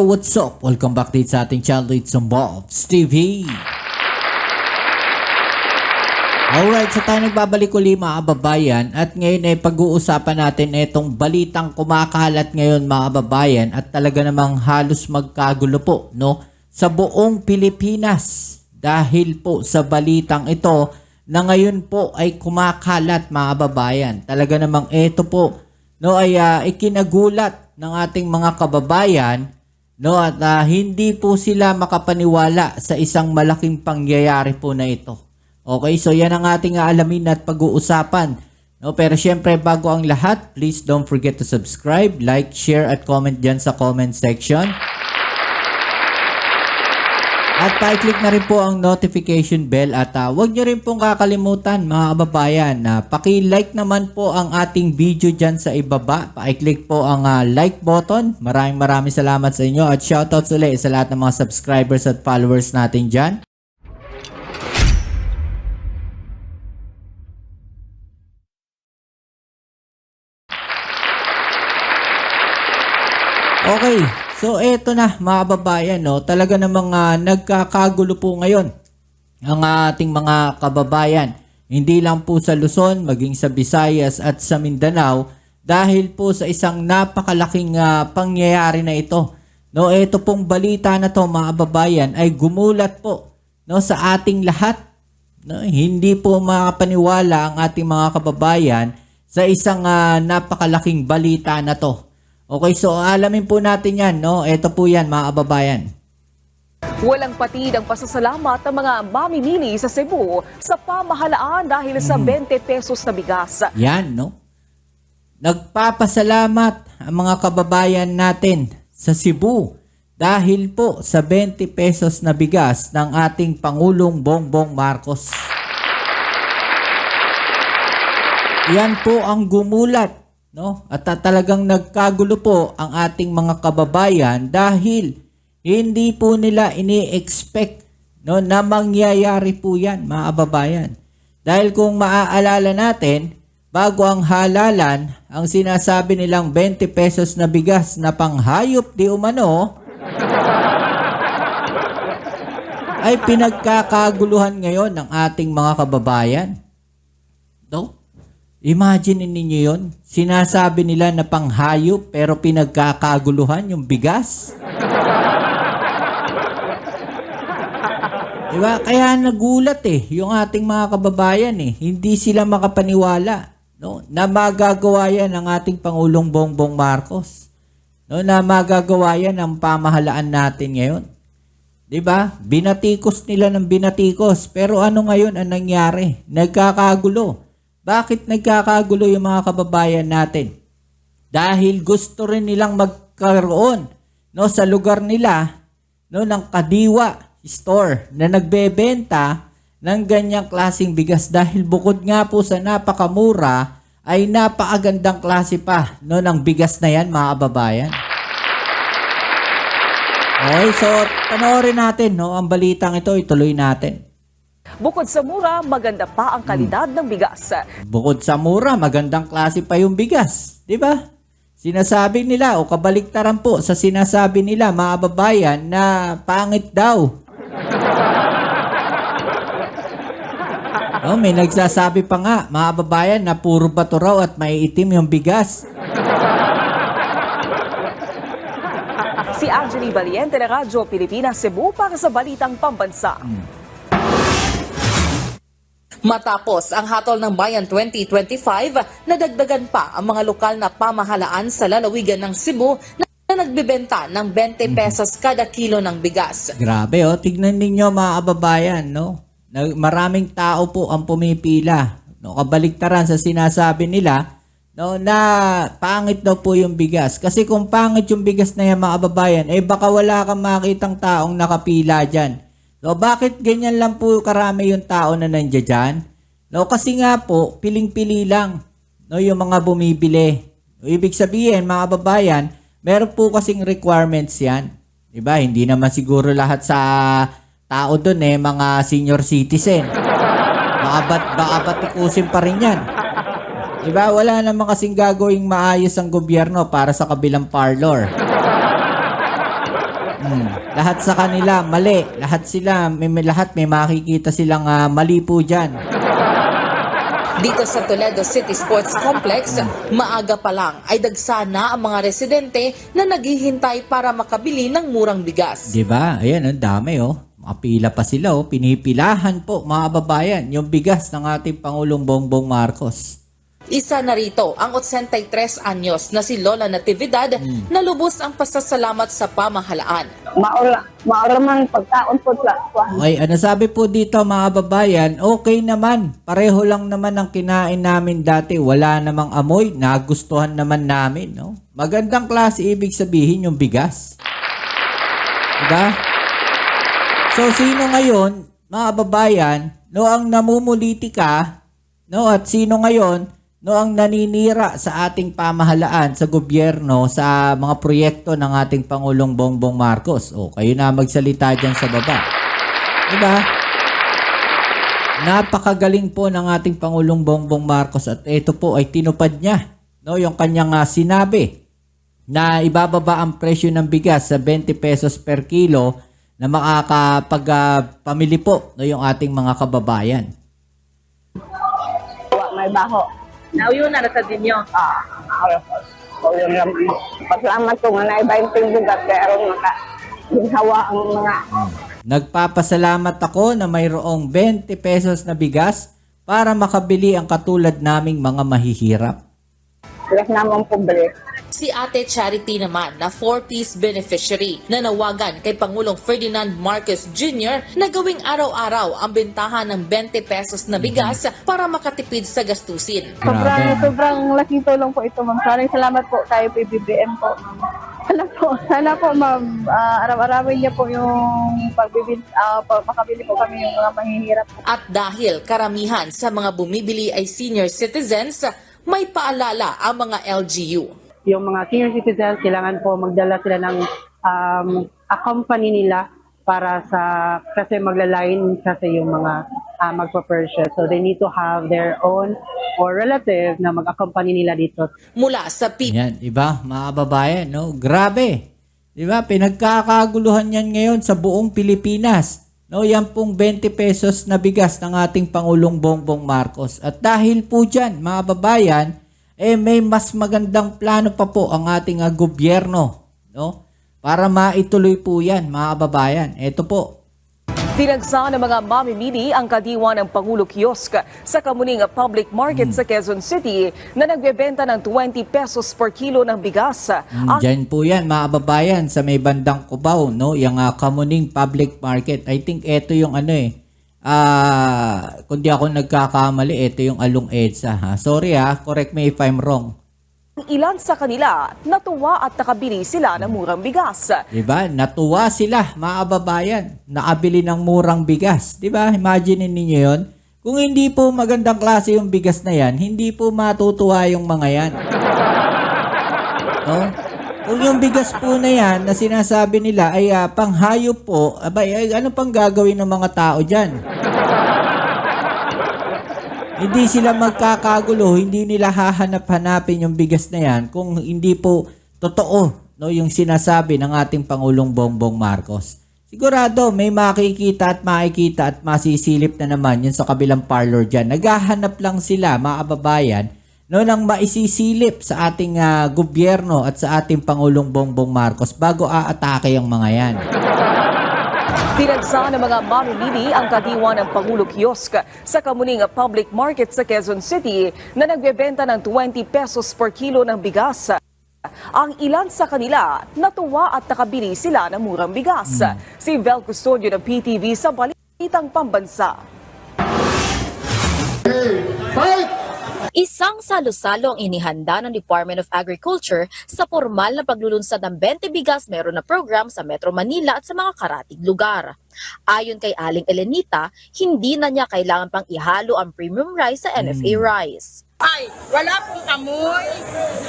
what's up? Welcome back dito sa ating channel, It's Bobs TV. Alright, so tayo nagbabalik uli mga kababayan at ngayon ay pag-uusapan natin itong balitang kumakalat ngayon mga kababayan at talaga namang halos magkagulo po sa buong Pilipinas dahil po sa balitang ito na ngayon po ay kumakalat mga kababayan. Talaga namang ito po ay ikinagulat ng ating mga kababayan at hindi po sila makapaniwala sa isang malaking pangyayari po na ito. Okay, so yan ang ating aalamin at pag-uusapan. Pero syempre bago ang lahat, please don't forget to subscribe, like, share at comment dyan sa comment section. At pa-click na rin po ang notification bell at huwag nyo rin pong kakalimutan mga kababayan na paki-like naman po ang ating video dyan sa ibaba. Pa-click po ang like button. Maraming salamat sa inyo at shoutouts ulit sa lahat ng mga subscribers at followers natin dyan. Okay, so eto na mga kababayan, talaga namang nagkakagulo po ngayon ang ating mga kababayan. Hindi lang po sa Luzon, maging sa Visayas at sa Mindanao dahil po sa isang napakalaking pangyayari na ito. Ito pong balita na to mga kababayan ay gumulat po sa ating lahat. Hindi po makapaniwala ang ating mga kababayan sa isang napakalaking balita na to. Okay, so alamin po natin yan, Ito po yan, mga kababayan. Walang patid ang pasasalamat ng mga mamimili sa Cebu sa pamahalaan dahil sa 20 pesos na bigas. Yan, Nagpapasalamat ang mga kababayan natin sa Cebu dahil po sa 20 pesos na bigas ng ating Pangulong Bongbong Marcos. Yan po ang gumulat. At talagang nagkagulo po ang ating mga kababayan dahil hindi po nila ini-expect na mangyayari po yan mga kababayan. Dahil kung maaalala natin, bago ang halalan, ang sinasabi nilang 20 pesos na bigas na panghayop di umano, ay pinagkakaguluhan ngayon ng ating mga kababayan. Imagine ninyo yon. Sinasabi nila na panghayop pero pinagkakaguluhan yung bigas. Diba? Kaya nagulat yung ating mga kababayan Hindi sila makapaniwala na magagawa yan ng ating Pangulong Bongbong Marcos. Na magagawa yan ang pamahalaan natin ngayon. Diba? Binatikos nila ng binatikos. Pero ano ngayon ang nangyari? Nagkakagulo. Bakit nagkakagulo yung mga kababayan natin? Dahil gusto rin nilang magkaroon sa lugar nila ng Kadiwa store na nagbebenta ng ganyang klaseng bigas dahil bukod nga po sa napakamura ay napakagandang klase pa ng bigas na yan mga kababayan. Okay, so panoorin natin ang balitang ito, ituloy natin. Bukod sa mura, maganda pa ang kalidad ng bigas. Bukod sa mura, magandang klase pa yung bigas. Diba? Sinasabi nila o kabaliktaran po sa sinasabi nila mga kababayan na pangit daw. May nagsasabi pa nga mga kababayan na puro bato raw at maiitim yung bigas. Si Angeli Valiente ng Radyo Pilipinas Cebu para sa Balitang Pambansa. Matapos ang Hatol ng Bayan 2025, nadagdagan pa ang mga lokal na pamahalaan sa lalawigan ng Cebu na nagbebenta ng 20 pesos kada kilo ng bigas. Grabe tignan ninyo mga kababayan, Maraming tao po ang pumipila. Kabaliktaran sa sinasabi nila na pangit daw po yung bigas. Kasi kung pangit yung bigas na yan mga kababayan, baka wala kang makitang taong nakapila dyan. Bakit ganyan lang po karami yung tao na nandiyan dyan? Kasi nga po, piling-pili lang yung mga bumibili. Ibig sabihin, mga kababayan, meron po kasing requirements yan. Diba? Hindi naman siguro lahat sa tao doon mga senior citizen. Baka batikusin pa rin yan. Diba? Wala naman kasing gagawing maayos ang gobyerno para sa kabilang parlor. Lahat sa kanila mali. Lahat sila may makikita silang mali po diyan. Dito sa Toledo City Sports Complex, maaga pa lang ay dagsa na ang mga residente na naghihintay para makabili ng murang bigas. 'Di ba? Ayan, ang dami Mapila pa sila pinipilahan po mga babayan yung bigas ng ating Pangulong Bongbong Marcos. Isa na rito ang 83 anyos na si Lola Natividad na lubos ang pasasalamat sa pamahalaan. Maura man pagkaon po sa Okay, ano sabi po dito mga babayan, okay naman. Pareho lang naman ang kinain namin dati. Wala namang amoy. Nagustuhan naman namin. No? Magandang klase ibig sabihin yung bigas. Diba? So, sino ngayon, mga babayan, ang namumuliti ka, at sino ngayon, ang naninira sa ating pamahalaan, sa gobyerno, sa mga proyekto ng ating Pangulong Bongbong Marcos. Kayo na magsalita dyan sa baba. Diba? Napakagaling po ng ating Pangulong Bongbong Marcos at ito po ay tinupad niya. Yung kanyang sinabi na ibababa ang presyo ng bigas sa 20 pesos per kilo na makakapagpamili po yung ating mga kababayan. may baho. Now yun na sa dinyo. Pasalamat ko nga na iba yung bugat kaya aron ginhawa ang mga Nagpapasalamat ako na mayroong 20 pesos na bigas para makabili ang katulad naming mga mahihirap. Yes namang pobre. Si Ate Charity naman na 4-piece beneficiary na nawagan kay Pangulong Ferdinand Marcos Jr. na gawing araw-araw ang bentahan ng 20 pesos na bigas para makatipid sa gastusin. Sobrang laking tulong po ito, ma'am. Maraming salamat po tayo PBBM po, ma'am. Sana po ma'am, araw-arawin niya po yung makabili po kami yung mga mahihirap. At dahil karamihan sa mga bumibili ay senior citizens, may paalala ang mga LGU. Yung mga senior citizens, kailangan po magdala sila ng company nila para kasi maglalain kasi yung mga magpa-purchase. So they need to have their own or relative na mag-accompany nila dito. Mula sa Yan, diba? Mga babayan, no? Grabe. Diba? Pinagkakaguluhan yan ngayon sa buong Pilipinas. No, yan pong 20 pesos na bigas ng ating Pangulong Bongbong Marcos. At dahil po dyan, mga babayan, may mas magandang plano pa po ang ating gobyerno, no? Para maituloy po yan, mga kababayan. Ito po. Tinagsa ng mga mamimili ang kadiwa ng Pangulo Kiosk sa Kamuning Public Market sa Quezon City na nagbebenta ng 20 pesos per kilo ng bigas. Diyan po yan, mga kababayan, sa may bandang Cubao, no? Yung Kamuning Public Market. I think ito yung kung di ako nagkakamali, ito yung Along EDSA. Sorry correct me if I'm wrong. Ilan sa kanila natuwa at nakabili sila ng murang bigas. Diba? Natuwa sila, mga kababayan. Nakabili ng murang bigas. Diba? Imagine ninyo yon. Kung hindi po magandang klase yung bigas na yan, hindi po matutuwa yung mga yan. No? Kung yung bigas po na yan na sinasabi nila ay panghayop po, ano pang gagawin ng mga tao dyan? Hindi sila magkakagulo, hindi nila hahanap-hanapin yung bigas na yan kung hindi po totoo, no, yung sinasabi ng ating Pangulong Bongbong Marcos. Sigurado may makikita at makikita at masisilip na naman yun sa kabilang parlor dyan. Naghahanap lang sila, mga kababayan, no, nang maisisilip sa ating gobyerno at sa ating Pangulong Bongbong Marcos bago aatake ang mga yan. Tinagsa ng mga mamimili ang kadiwa ng Pangulo Kiosk sa Kamuning Public Market sa Quezon City na nagbebenta ng 20 pesos per kilo ng bigas. Ang ilan sa kanila natuwa at nakabili sila ng murang bigas. Si Vel Custodio ng PTV sa Balitang Pambansa. Isang salo-salo ang inihanda ng Department of Agriculture sa formal na paglulunsad ng 20 bigas meron na program sa Metro Manila at sa mga karatig lugar. Ayon kay Aling Elenita, hindi na niya kailangan pang ihalo ang premium rice sa NFA rice. Ay, wala pong amoy,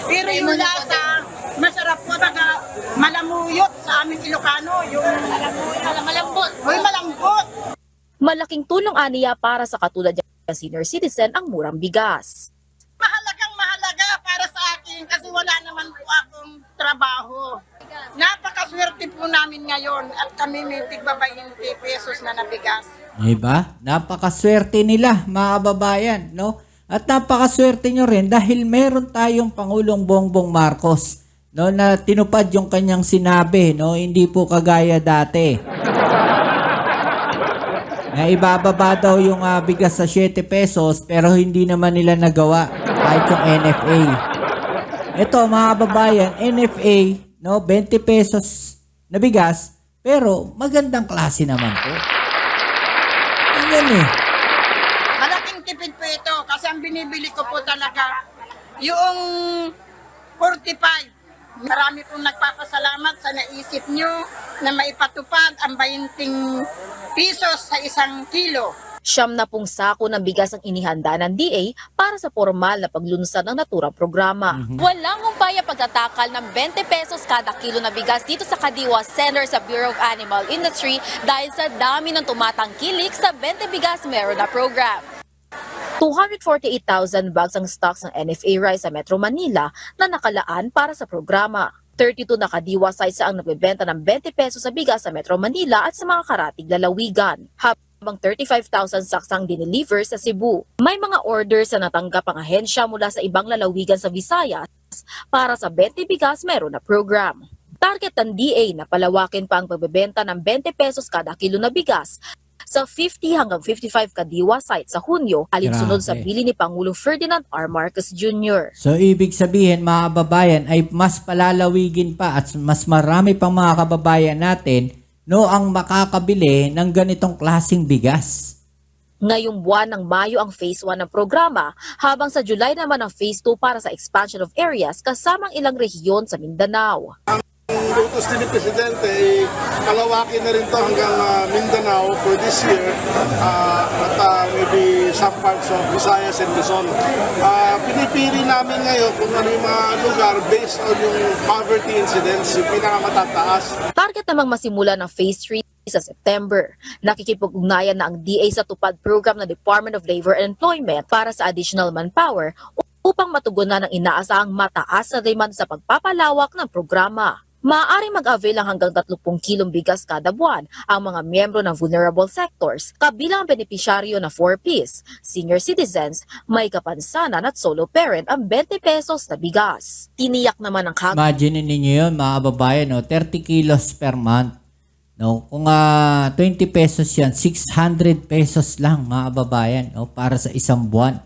pero yung lasa, masarap po, taga malamuyot sa aming Ilocano, yung malambot. Uy, malambot. Malaking tulong aniya para sa katulad niya senior citizen ang murang bigas. Mahalagang mahalaga para sa akin kasi wala naman po akong trabaho. Napakaswerte po namin ngayon at kami may tigba 20 pesos na nabigas. Diba? Napakaswerte nila, mga kababayan, no? At napakaswerte nyo rin dahil meron tayong Pangulong Bongbong Marcos, no, na tinupad yung kanyang sinabi, no? Hindi po kagaya dati. Na ibababa daw yung bigas sa 7 pesos pero hindi naman nila nagawa kahit yung NFA. Ito, mga kababayan, NFA, no, 20 pesos na bigas pero magandang klase naman po. Yan eh. Malaking tipid po ito kasi ang binibili ko po talaga yung 45. Marami pong nagpapasalamat sa naisip nyo na maipatupad ang 20 pesos sa 1 kilo. 70 sako ng bigas ang inihanda ng DA para sa formal na paglunsad ng naturang programa. Walang humpay ang pagtatakal ng 20 pesos kada kilo na bigas dito sa Kadiwa Center sa Bureau of Animal Industry dahil sa dami ng tumatangkilik sa 20 bigas meron na program. 248,000 bags ang stocks ng NFA rice sa Metro Manila na nakalaan para sa programa. 32 na Kadiwa sites ang nagbebenta ng 20 pesos sa bigas sa Metro Manila at sa mga karatig lalawigan. Habang 35,000 sacks ang dineliver sa Cebu. May mga orders na natanggap ang ahensya mula sa ibang lalawigan sa Visayas para sa 20 bigas meron na program. Target ng DA na palawakin pa ang pagbebenta ng 20 pesos kada kilo na bigas sa 50 hanggang 55 Kadiwa sites sa Hunyo, alinsunod sa Grabe. bili ni Pangulong Ferdinand R. Marcos Jr. So, ibig sabihin, mga kababayan, ay mas palalawigin pa at mas marami pang mga kababayan natin, no, ang makakabili ng ganitong klaseng bigas. Ngayong buwan ng Mayo ang Phase 1 ng programa, habang sa July naman ang Phase 2 para sa expansion of areas kasamang ilang rehiyon sa Mindanao. Ang utos ni Presidente ay palawakin na rin to hanggang Mindanao for this year at maybe some parts of Visayas and Luzon. Pinipili namin ngayon kung ano yung mga lugar based on yung poverty incidence, yung pinakamatataas. Target namang masimula ng Phase 3 sa September. Nakikipag-ugnayan na ang DA sa tupad program ng Department of Labor and Employment para sa additional manpower upang matugunan ang inaasahang mataas na demand sa pagpapalawak ng programa. Maaari mag-avail ang hanggang 30 kilong bigas kada buwan ang mga miyembro ng vulnerable sectors, kabilang ang benepisyaryo na 4Ps, senior citizens, may kapansanan at solo parent ang 20 pesos na bigas. Tiniyak naman ng Imagine ninyo yun, mga kababayan, no? 30 kilos per month. No? Kung 20 pesos yan, 600 pesos lang, mga kababayan, no? Para sa isang buwan.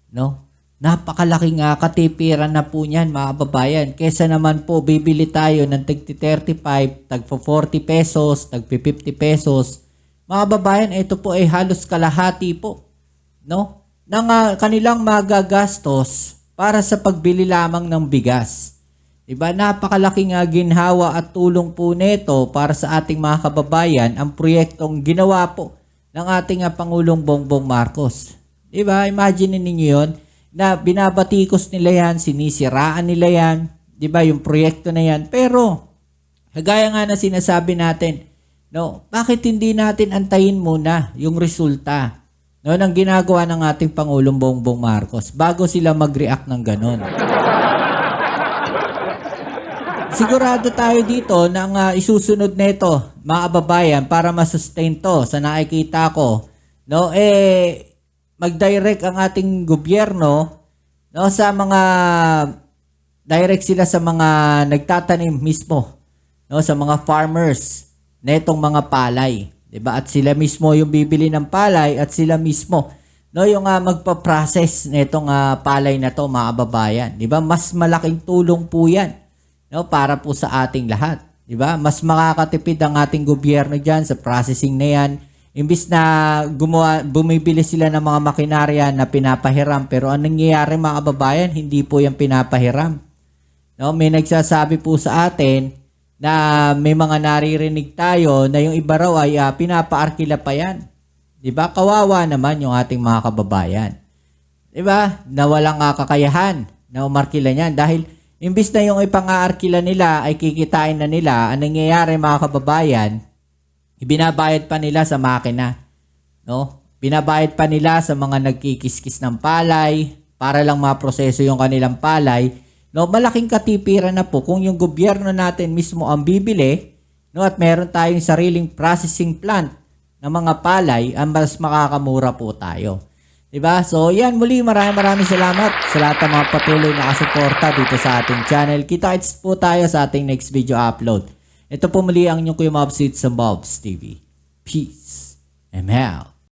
No? Napakalaking katipiran na po niyan, mga kababayan. Kesa naman po, bibili tayo ng tag 35, tag 40 pesos, tag 50 pesos. Mga kababayan, ito po ay halos kalahati po, no, ng kanilang magagastos para sa pagbili lamang ng bigas. Diba? Napakalaking ginhawa at tulong po nito para sa ating mga kababayan ang proyektong ginawa po ng ating Pangulong Bongbong Marcos. Diba? Imagine ninyo yun, na binabatikos nila yan, sinisiraan nila yan, di ba, yung proyekto na yan. Pero, kagaya nga na sinasabi natin, no, bakit hindi natin antayin muna yung resulta, no, ng ginagawa ng ating Pangulong Bongbong Marcos bago sila mag-react ng ganon. Sigurado tayo dito na ang isusunod nito, mga kababayan, para masustain to sa nakikita ko, no, mag-direct ang ating gobyerno, no, sa mga direct sila sa mga nagtatanim mismo, no, sa mga farmers netong mga palay, 'di ba? At sila mismo yung bibili ng palay at sila mismo, no, yung magpa-process netong palay na to, mga kababayan, 'di ba? Mas malaking tulong po 'yan, no, para po sa ating lahat, 'di ba? Mas makakatipid ang ating gobyerno diyan sa processing na 'yan. Imbis na bumibili sila ng mga makinarya na pinapahiram, pero ang nangyayari, mga kababayan, hindi po yung pinapahiram. No, may nagsasabi po sa atin na may mga naririnig tayo na yung iba raw ay pinapaarkila pa yan. Diba? Kawawa naman yung ating mga kababayan. Diba? Na walang kakayahan na umarkila niyan. Dahil imbis na yung ipang-aarkila nila ay kikitain na nila, ang nangyayari, mga kababayan, ibinabayad pa nila sa makina, no? Binabayad pa nila sa mga nagkikiskis ng palay para lang maproseso yung kanilang palay, No, malaking katipiran na po kung yung gobyerno natin mismo ang bibili, no, at meron tayong sariling processing plant ng mga palay, ang mas makakamura po tayo. Diba? So yan, muli maraming salamat sa lahat ng mga patuloy na kasuporta dito sa ating channel. Kita-kits po tayo sa ating next video upload. Ito po muli ang inyong Kuya Mobs sa Mobs TV. Peace and out.